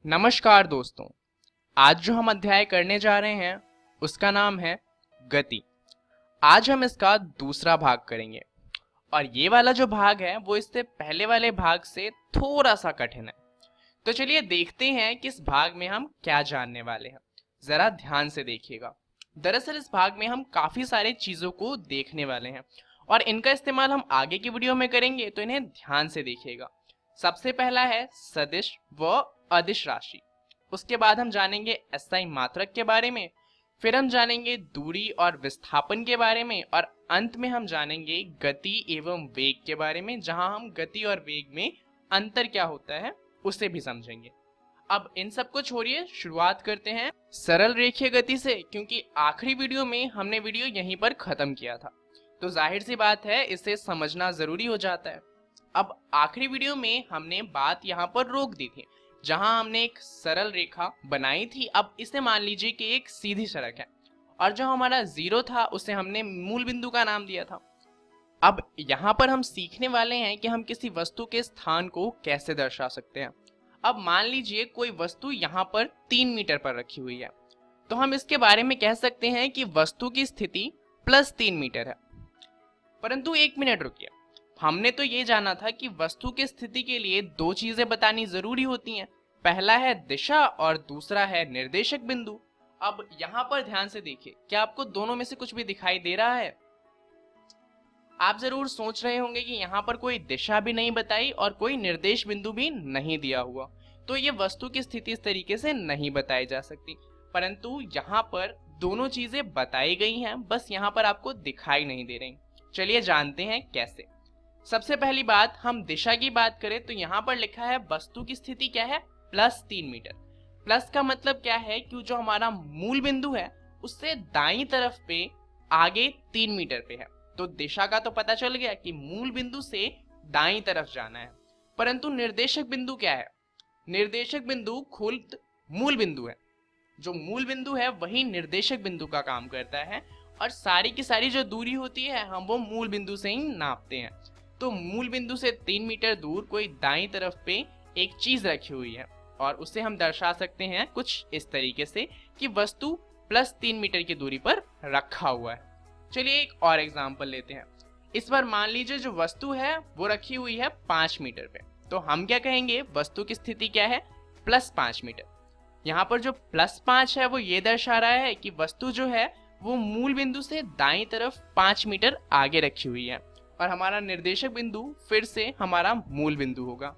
नमस्कार दोस्तों। आज जो हम अध्याय करने जा रहे हैं उसका नाम है गति। आज हम इसका दूसरा भाग करेंगे और ये वाला जो भाग है वो इससे पहले वाले भाग से थोड़ा सा कठिन है। तो चलिए देखते हैं कि इस भाग में हम क्या जानने वाले हैं। जरा ध्यान से देखिएगा। दरअसल इस भाग में हम काफी सारे चीजों को देखने वाले हैं और इनका इस्तेमाल हम आगे की वीडियो में करेंगे, तो इन्हें ध्यान से देखिएगा। सबसे पहला है सदिश व अदिश राशि। उसके बाद हम जानेंगे एसआई मात्रक के बारे में, फिर हम जानेंगे दूरी और विस्थापन के बारे में और अंत में हम जानेंगे गति एवं वेग के बारे में, जहां हम गति और वेग में अंतर क्या होता है उसे भी समझेंगे। अब इन सब को छोड़िए, शुरुआत करते हैं सरल रेखीय गति से, क्योंकि आखिरी वीडियो में हमने वीडियो यहीं पर खत्म किया था, तो जाहिर सी बात है इसे समझना जरूरी हो जाता है। अब आखिरी वीडियो में हमने बात यहाँ पर रोक दी थी, जहां हमने एक सरल रेखा बनाई थी। अब इसे मान लीजिए कि एक सीधी सड़क है और जो हमारा जीरो था उसे हमने मूल बिंदु का नाम दिया था। अब यहाँ पर हम सीखने वाले हैं कि हम किसी वस्तु के स्थान को कैसे दर्शा सकते हैं। अब मान लीजिए कोई वस्तु यहाँ पर 3 मीटर पर रखी हुई है, तो हम इसके बारे में कह सकते हैं कि वस्तु की स्थिति +3 मीटर है। परंतु एक मिनट रुकिए, हमने तो ये जाना था कि वस्तु की स्थिति के लिए दो चीजें बतानी जरूरी होती हैं। पहला है दिशा और दूसरा है निर्देशक बिंदु। अब यहाँ पर ध्यान से देखिए, क्या आपको दोनों में से कुछ भी दिखाई दे रहा है? आप जरूर सोच रहे होंगे कि यहाँ पर कोई दिशा भी नहीं बताई और कोई निर्देश बिंदु भी नहीं दिया हुआ, तो ये वस्तु की स्थिति इस तरीके से नहीं बताई जा सकती। परंतु यहाँ पर दोनों चीजें बताई गई हैं, बस यहाँ पर आपको दिखाई नहीं दे रही। चलिए जानते हैं कैसे। सबसे पहली बात, हम दिशा की बात करें तो यहाँ पर लिखा है वस्तु की स्थिति क्या है, +3 मीटर। प्लस का मतलब क्या है कि जो हमारा मूल बिंदु है उससे दाईं तरफ पे आगे 3 मीटर पे है, तो दिशा का तो पता चल गया कि मूल बिंदु से दाईं तरफ जाना है। परंतु निर्देशक बिंदु क्या है? निर्देशक बिंदु खुद मूल बिंदु है। जो मूल बिंदु है वही निर्देशक बिंदु का काम करता है और सारी की सारी जो दूरी होती है हम वो मूल बिंदु से ही नापते हैं। तो मूल बिंदु से 3 मीटर दूर कोई दाईं तरफ पे एक चीज रखी हुई है और उसे हम दर्शा सकते हैं कुछ इस तरीके से कि वस्तु +3 मीटर की दूरी पर रखा हुआ है। चलिए एक और एग्जांपल लेते हैं। इस बार मान लीजिए जो वस्तु है वो रखी हुई है 5 मीटर पे, तो हम क्या कहेंगे, वस्तु की स्थिति क्या है, +5 मीटर। यहाँ पर जो +5 है वो ये दर्शा रहा है कि वस्तु जो है वो मूल बिंदु से दाईं तरफ 5 मीटर आगे रखी हुई है और हमारा निर्देशक बिंदु फिर से हमारा मूल बिंदु होगा।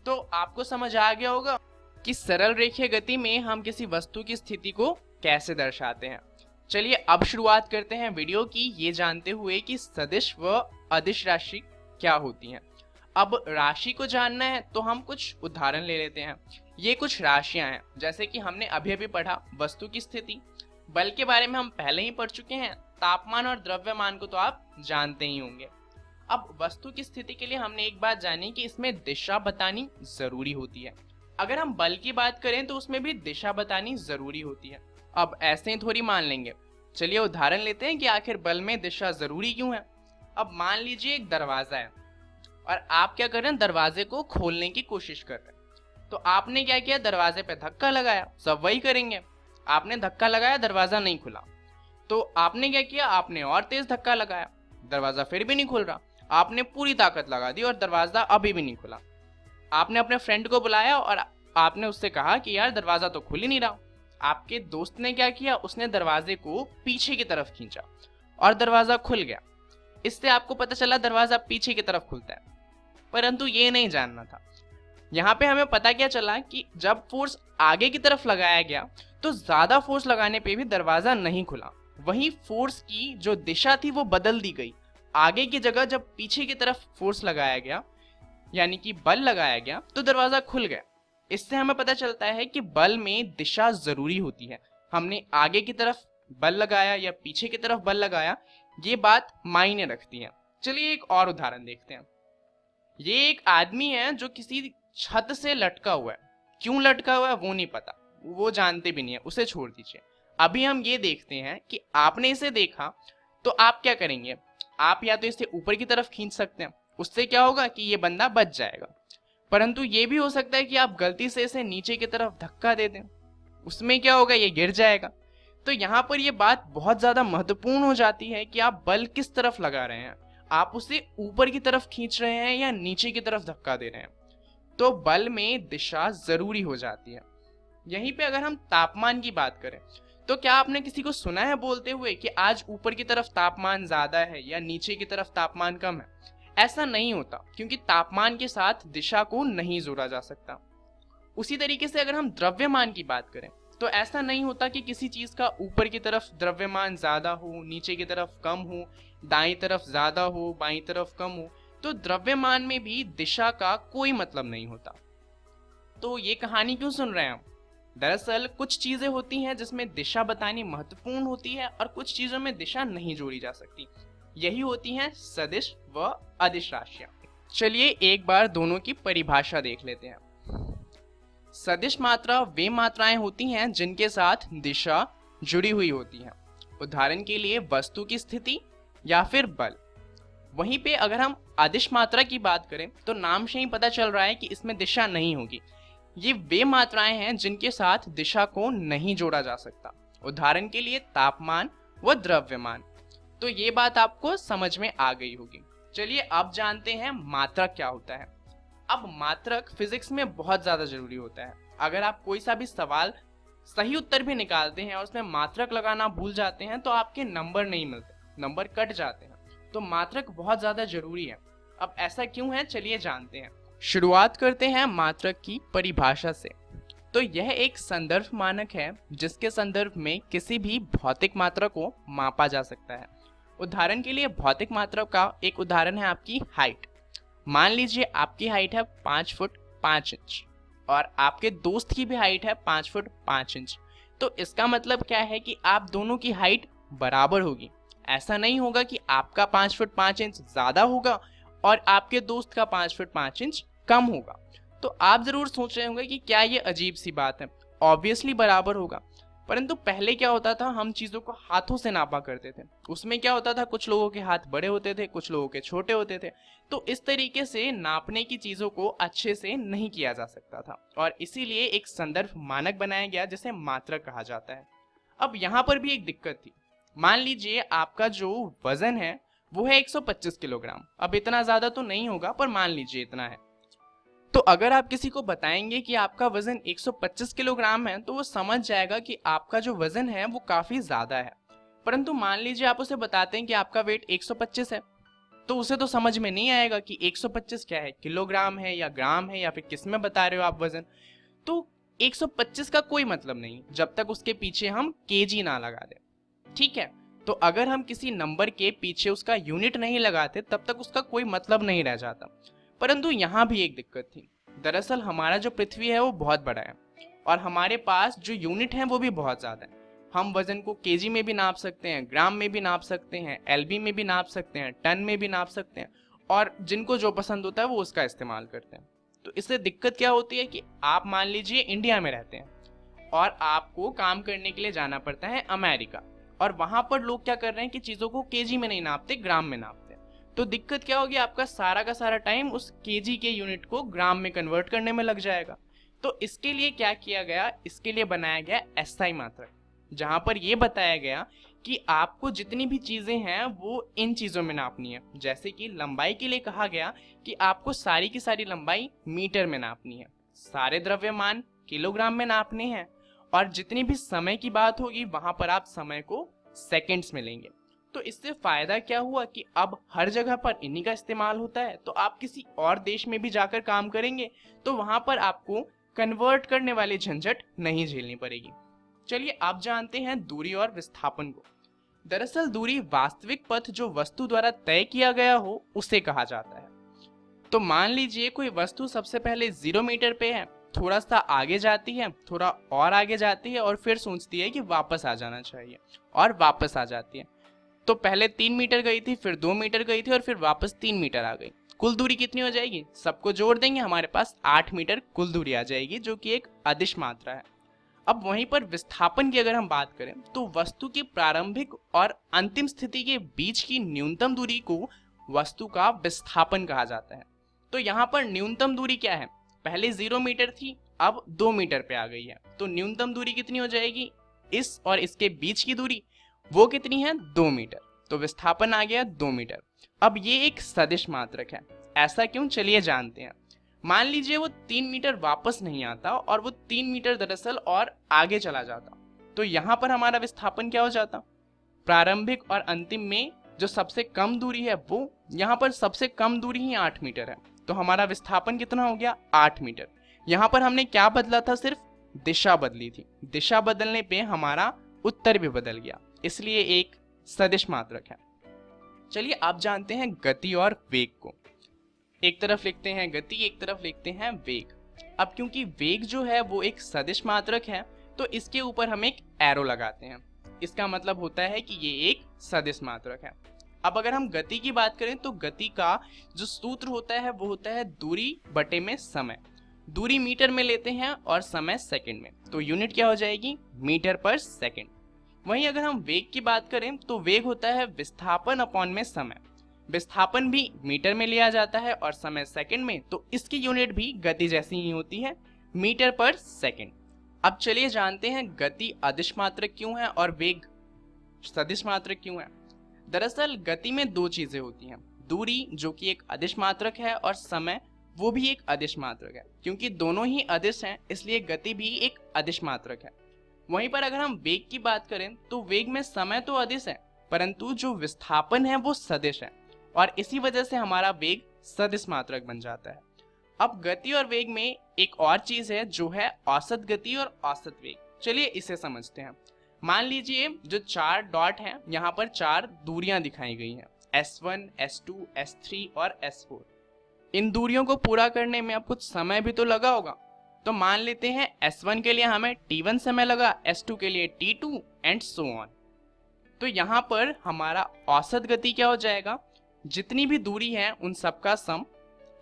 तो आपको समझ आ गया होगा कि सरल रेखीय गति में हम किसी वस्तु की स्थिति को कैसे दर्शाते हैं। चलिए अब शुरुआत करते हैं वीडियो की, ये जानते हुए कि सदिश व अदिश राशि क्या होती हैं। अब राशि को जानना है तो हम कुछ उदाहरण ले लेते हैं। ये कुछ राशियां हैं, जैसे कि हमने अभी अभी पढ़ा वस्तु की स्थिति, बल के बारे में हम पहले ही पढ़ चुके हैं, तापमान और द्रव्यमान को तो आप जानते ही होंगे। अब वस्तु की स्थिति के लिए हमने एक बात जानी कि इसमें दिशा बतानी जरूरी होती है। अगर हम बल की बात करें तो उसमें भी दिशा बतानी जरूरी होती है। अब ऐसे ही थोड़ी मान लेंगे, चलिए उदाहरण लेते हैं कि आखिर बल में दिशा जरूरी क्यों है। अब मान लीजिए एक दरवाजा है और आप क्या कर रहे हैं, दरवाजे को खोलने की कोशिश कर रहे हैं। तो आपने क्या किया, दरवाजे पे धक्का लगाया। सब वही करेंगे, आपने धक्का लगाया, दरवाजा नहीं खुला। तो आपने क्या किया, आपने और तेज धक्का लगाया, दरवाजा फिर भी नहीं खुल रहा। आपने पूरी ताकत लगा दी और दरवाजा अभी भी नहीं खुला। आपने अपने फ्रेंड को बुलाया और आपने उससे कहा कि यार दरवाजा तो खुल ही नहीं रहा। आपके दोस्त ने क्या किया, उसने दरवाजे को पीछे की तरफ खींचा और दरवाजा खुल गया। इससे आपको पता चला दरवाजा पीछे की तरफ खुलता है, परंतु ये नहीं जानना था। यहाँ पे हमें पता क्या चला कि जब फोर्स आगे की तरफ लगाया गया तो ज्यादा फोर्स लगाने पे भी दरवाजा नहीं खुला। वहीं फोर्स की जो दिशा थी वो बदल दी गई। आगे की जगह जब पीछे की तरफ फोर्स लगाया गया, यानी कि बल लगाया गया, तो दरवाजा खुल गया। इससे हमें पता चलता है कि बल में दिशा जरूरी होती है। हमने आगे की तरफ बल लगाया या पीछे की तरफ बल लगाया, ये बात मायने रखती है। चलिए एक और उदाहरण देखते हैं। ये एक आदमी है जो किसी छत से लटका हुआ है। क्यों लटका हुआ है वो नहीं पता, वो जानते भी नहीं है, उसे छोड़ दीजिए। अभी हम ये देखते हैं कि आपने इसे देखा तो आप क्या करेंगे, आप या तो इसे ऊपर की तरफ खींच सकते हैं, उससे क्या होगा कि ये बंदा बच जाएगा। परंतु ये भी हो सकता है कि आप गलती से इसे नीचे की तरफ धक्का दे दें, उसमें क्या होगा, ये गिर जाएगा। तो यहाँ पर ये बात बहुत ज़्यादा महत्वपूर्ण हो जाती है कि आप बल किस तरफ लगा रहे हैं, आप उसे ऊपर की तरफ खींच रहे हैं या नीचे की तरफ धक्का दे रहे हैं। तो बल में दिशा जरूरी हो जाती है। यहीं पे अगर हम तापमान की बात करें तो क्या आपने किसी को सुना है बोलते हुए कि आज ऊपर की तरफ तापमान ज्यादा है या नीचे की तरफ तापमान कम है? ऐसा नहीं होता, क्योंकि तापमान के साथ दिशा को नहीं जोड़ा जा सकता। उसी तरीके से अगर हम द्रव्यमान की बात करें तो ऐसा नहीं होता कि किसी चीज का ऊपर की तरफ द्रव्यमान ज्यादा हो, नीचे की तरफ कम हो, दाईं तरफ ज्यादा हो, बाईं तरफ कम हो। तो द्रव्यमान में भी दिशा का कोई मतलब नहीं होता। तो ये कहानी क्यों सुन रहे हैं हम? दरअसल कुछ चीजें होती हैं जिसमें दिशा बतानी महत्वपूर्ण होती है और कुछ चीजों में दिशा नहीं जोड़ी जा सकती। यही होती हैं सदिश व अदिश राशियां। चलिए एक बार दोनों की परिभाषा देख लेते हैं। सदिश मात्रा वे मात्राएं होती हैं जिनके साथ दिशा जुड़ी हुई होती है। उदाहरण के लिए वस्तु की स्थिति या फिर बल। वहीं पे अगर हम अदिश मात्रा की बात करें तो नाम से ही पता चल रहा है कि इसमें दिशा नहीं होगी। ये वे मात्राएं हैं जिनके साथ दिशा को नहीं जोड़ा जा सकता। उदाहरण के लिए तापमान व द्रव्यमान। तो ये बात आपको समझ में आ गई होगी। चलिए अब जानते हैं मात्रक क्या होता है। अब मात्रक फिजिक्स में बहुत ज्यादा जरूरी होता है। अगर आप कोई सा भी सवाल सही उत्तर भी निकालते हैं और उसमें मात्रक लगाना भूल जाते हैं तो आपके नंबर नहीं मिलते, नंबर कट जाते हैं। तो मात्रक बहुत ज्यादा जरूरी है। अब ऐसा क्यों है, चलिए जानते हैं। शुरुआत करते हैं मात्रक की परिभाषा से। तो यह एक संदर्भ मानक है जिसके संदर्भ में किसी भी भौतिक मात्रा को मापा जा सकता है। उदाहरण के लिए भौतिक मात्रा का एक उदाहरण है आपकी हाइट। मान लीजिए आपकी हाइट है 5 फुट 5 इंच और आपके दोस्त की भी हाइट है 5 फुट 5 इंच। तो इसका मतलब क्या है कि आप दोनों की हाइट बराबर होगी। ऐसा नहीं होगा कि आपका 5 फुट 5 इंच ज्यादा होगा और आपके दोस्त का 5 फुट 5 इंच कम होगा। तो आप जरूर सोच रहे होंगे कि क्या ये अजीब सी बात है, ऑब्वियसली बराबर होगा। परंतु पहले क्या होता था, हम चीजों को हाथों से नापा करते थे। उसमें क्या होता था, कुछ लोगों के हाथ बड़े होते थे, कुछ लोगों के छोटे होते थे। तो इस तरीके से नापने की चीजों को अच्छे से नहीं किया जा सकता था और इसीलिए एक संदर्भ मानक बनाया गया जिसे मात्रक कहा जाता है। अब यहाँ पर भी एक दिक्कत थी। मान लीजिए आपका जो वजन है वो है 125 किलोग्राम। अब इतना ज्यादा तो नहीं होगा पर मान लीजिए इतना है। तो अगर आप किसी को बताएंगे कि आपका वजन 125 किलोग्राम है तो वो समझ जाएगा कि आपका जो वजन है वो काफी ज्यादा है। परंतु मान लीजिए आप उसे बताते हैं कि आपका वेट 125 है, तो उसे तो समझ में नहीं आएगा कि 125 क्या है, किलोग्राम है या ग्राम है या फिर किस में बता रहे हो आप वजन। तो 125 का कोई मतलब नहीं जब तक उसके पीछे हम केजी ना लगा दें। ठीक है, तो अगर हम किसी नंबर के पीछे उसका यूनिट नहीं लगाते तब तक उसका कोई मतलब नहीं रह जाता। परंतु यहाँ भी एक दिक्कत थी। दरअसल हमारा जो पृथ्वी है वो बहुत बड़ा है और हमारे पास जो यूनिट है वो भी बहुत ज्यादा है। हम वजन को केजी में भी नाप सकते हैं, ग्राम में भी नाप सकते हैं, एलबी में भी नाप सकते हैं, टन में भी नाप सकते हैं और जिनको जो पसंद होता है वो उसका इस्तेमाल करते हैं। तो इससे दिक्कत क्या होती है कि आप मान लीजिए इंडिया में रहते हैं और आपको काम करने के लिए जाना पड़ता है अमेरिका, और वहां पर लोग क्या कर रहे हैं कि चीजों को केजी में नहीं नापते, ग्राम में नापते। तो दिक्कत क्या होगी, आपका सारा का सारा टाइम उस केजी के यूनिट को ग्राम में कन्वर्ट करने में लग जाएगा। तो इसके लिए क्या किया गया, इसके लिए बनाया गया एसआई मात्रक, जहां पर यह बताया गया कि आपको जितनी भी चीजें हैं वो इन चीजों में नापनी है। जैसे कि लंबाई के लिए कहा गया कि आपको सारी की सारी लंबाई मीटर में नापनी है, सारे द्रव्यमान किलोग्राम में नापने हैं और जितनी भी समय की बात होगी वहां पर आप समय को सेकंड्स में लेंगे। तो इससे फायदा क्या हुआ कि अब हर जगह पर इन्हीं का इस्तेमाल होता है। तो आप किसी और देश में भी जाकर काम करेंगे तो वहां पर आपको कन्वर्ट करने वाली झंझट नहीं झेलनी पड़ेगी। चलिए अब जानते हैं दूरी और विस्थापन को। दरअसल दूरी वास्तविक पथ जो वस्तु द्वारा तय किया गया हो उसे कहा जाता है। तो मान लीजिए कोई वस्तु सबसे पहले 0 मीटर पे है, थोड़ा सा आगे जाती है, थोड़ा और आगे जाती है और फिर सोचती है कि वापस आ जाना चाहिए और वापस आ जाती है। तो पहले 3 मीटर गई थी, फिर 2 मीटर गई थी और फिर वापस 3 मीटर आ गई। कुल दूरी कितनी हो जाएगी, सबको जोड़ देंगे, हमारे पास 8 मीटर कुल दूरी आ जाएगी, जो कि एक अदिश मात्रा है। अब वहीं पर विस्थापन की अगर हम बात करें तो वस्तु की प्रारंभिक और अंतिम स्थिति के बीच की न्यूनतम दूरी को वस्तु का विस्थापन कहा जाता है। तो यहाँ पर न्यूनतम दूरी क्या है, पहले 0 मीटर थी, अब 2 मीटर पे आ गई है। तो न्यूनतम दूरी कितनी हो जाएगी, इस और इसके बीच की दूरी वो कितनी है, 2 मीटर। तो विस्थापन आ गया 2 मीटर। अब ये एक सदिश मात्रक है, ऐसा क्यों, चलिए जानते हैं। मान लीजिए वो 3 मीटर वापस नहीं आता और वो 3 मीटर दरअसल और आगे चला जाता, तो यहाँ पर हमारा विस्थापन क्या हो जाता, प्रारंभिक और अंतिम में जो सबसे कम दूरी है वो, यहाँ पर सबसे कम दूरी ही 8 मीटर है, तो हमारा विस्थापन कितना हो गया, 8 मीटर। यहाँ पर हमने क्या बदला था, सिर्फ दिशा बदली थी। दिशा बदलने पे हमारा उत्तर भी बदल गया, इसलिए एक सदिश मात्रक है। चलिए आप जानते हैं गति और वेग को। एक तरफ लिखते हैं गति, एक तरफ लिखते हैं वेग। अब क्योंकि वेग जो है वो एक सदिश मात्रक है, तो इसके ऊपर हम एक एरो लगाते हैं। इसका मतलब होता है कि ये एक सदिश मात्रक है। अब अगर हम गति की बात करें तो गति का जो सूत्र होता है वो होता है दूरी बटे में समय। दूरी मीटर में लेते हैं और समय सेकंड में, तो यूनिट क्या हो जाएगी, मीटर पर सेकंड। वहीं अगर हम वेग की बात करें तो वेग होता है विस्थापन अपॉन में समय। विस्थापन भी मीटर में लिया जाता है और समय सेकंड में, तो इसकी यूनिट भी गति जैसी ही होती है, मीटर पर सेकंड। अब चलिए जानते हैं गति अदिश मात्रक क्यों है और वेग सदिश मात्रक क्यों है। दरअसल गति में दो चीजें होती हैं, दूरी जो कि एक अदिश मात्रक है और समय वो भी एक अदिश मात्रक है। क्योंकि दोनों ही अदिश हैं इसलिए गति भी एक अदिश मात्रक है। वहीं पर अगर हम वेग की बात करें तो वेग में समय तो अदिश है परंतु जो विस्थापन है वो सदिश है, और इसी वजह से हमारा वेग सदिश मात्रक बन जाता है। अब गति और वेग में एक और चीज है जो है औसत गति और औसत वेग। चलिए इसे समझते हैं। मान लीजिए जो 4 डॉट हैं, यहाँ पर 4 दूरियां दिखाई गई हैं, S1, S2, S3 और S4। इन दूरियों को पूरा करने में अब कुछ समय भी तो लगा होगा। तो मान लेते हैं S1 के लिए हमें T1 समय लगा, S2 के लिए T2 एंड सो ऑन। तो यहाँ पर हमारा औसत गति क्या हो जाएगा, जितनी भी दूरी है उन सबका सम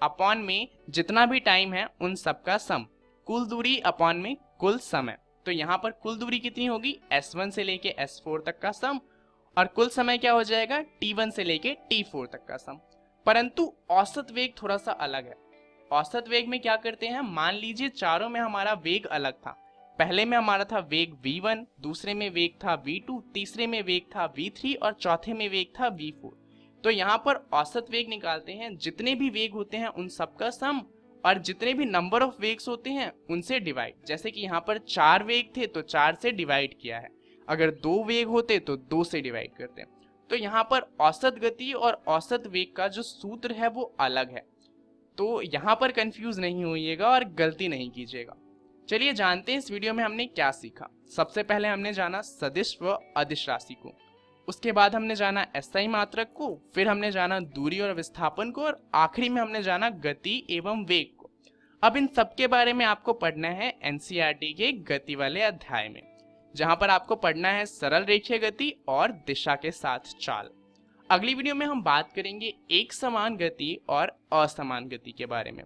अपॉन में जितना भी टाइम है उन सबका सम, कुल दूरी अपॉन में कुल समय। तो यहाँ पर कुल दूरी कितनी होगी, S1 से लेके S4 तक का सम, और कुल समय क्या हो जाएगा, T1 से लेके T4 तक का सम। परंतु औसत वेग थोड़ा सा अलग है। औसत वेग में क्या करते हैं, मान लीजिए चारों में हमारा वेग अलग था। पहले में हमारा था वेग v1, दूसरे में वेग था v2, तीसरे में वेग था v3 और चौथे में वेग था v4। तो यहाँ पर औसत वेग निकालते हैं, जितने भी वेग होते हैं उन सबका सम और जितने भी नंबर ऑफ वेग्स होते हैं उनसे डिवाइड। जैसे कि यहाँ पर 4 वेग थे तो 4 से डिवाइड किया है, अगर 2 वेग होते तो 2 से डिवाइड करते। तो यहाँ पर औसत गति और औसत वेग का जो सूत्र है वो अलग है, तो यहाँ पर कंफ्यूज नहीं होइएगा और गलती नहीं कीजिएगा। चलिए जानते हैं इस वीडियो में हमने क्या सीखा। सबसे पहले हमने जाना सदिश व अदिश राशि को, उसके बाद हमने जाना एसआई मात्रक को, फिर हमने जाना दूरी और विस्थापन को, और आखिरी में हमने जाना गति एवं वेग को। अब इन सब के बारे में आपको पढ़ना है एनसीईआरटी के गति वाले अध्याय में, जहां पर आपको पढ़ना है सरल रेखीय गति और दिशा के साथ चाल। अगली वीडियो में हम बात करेंगे एक समान गति और असमान गति के बारे में।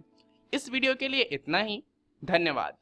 इस वीडियो के लिए इतना ही, धन्यवाद।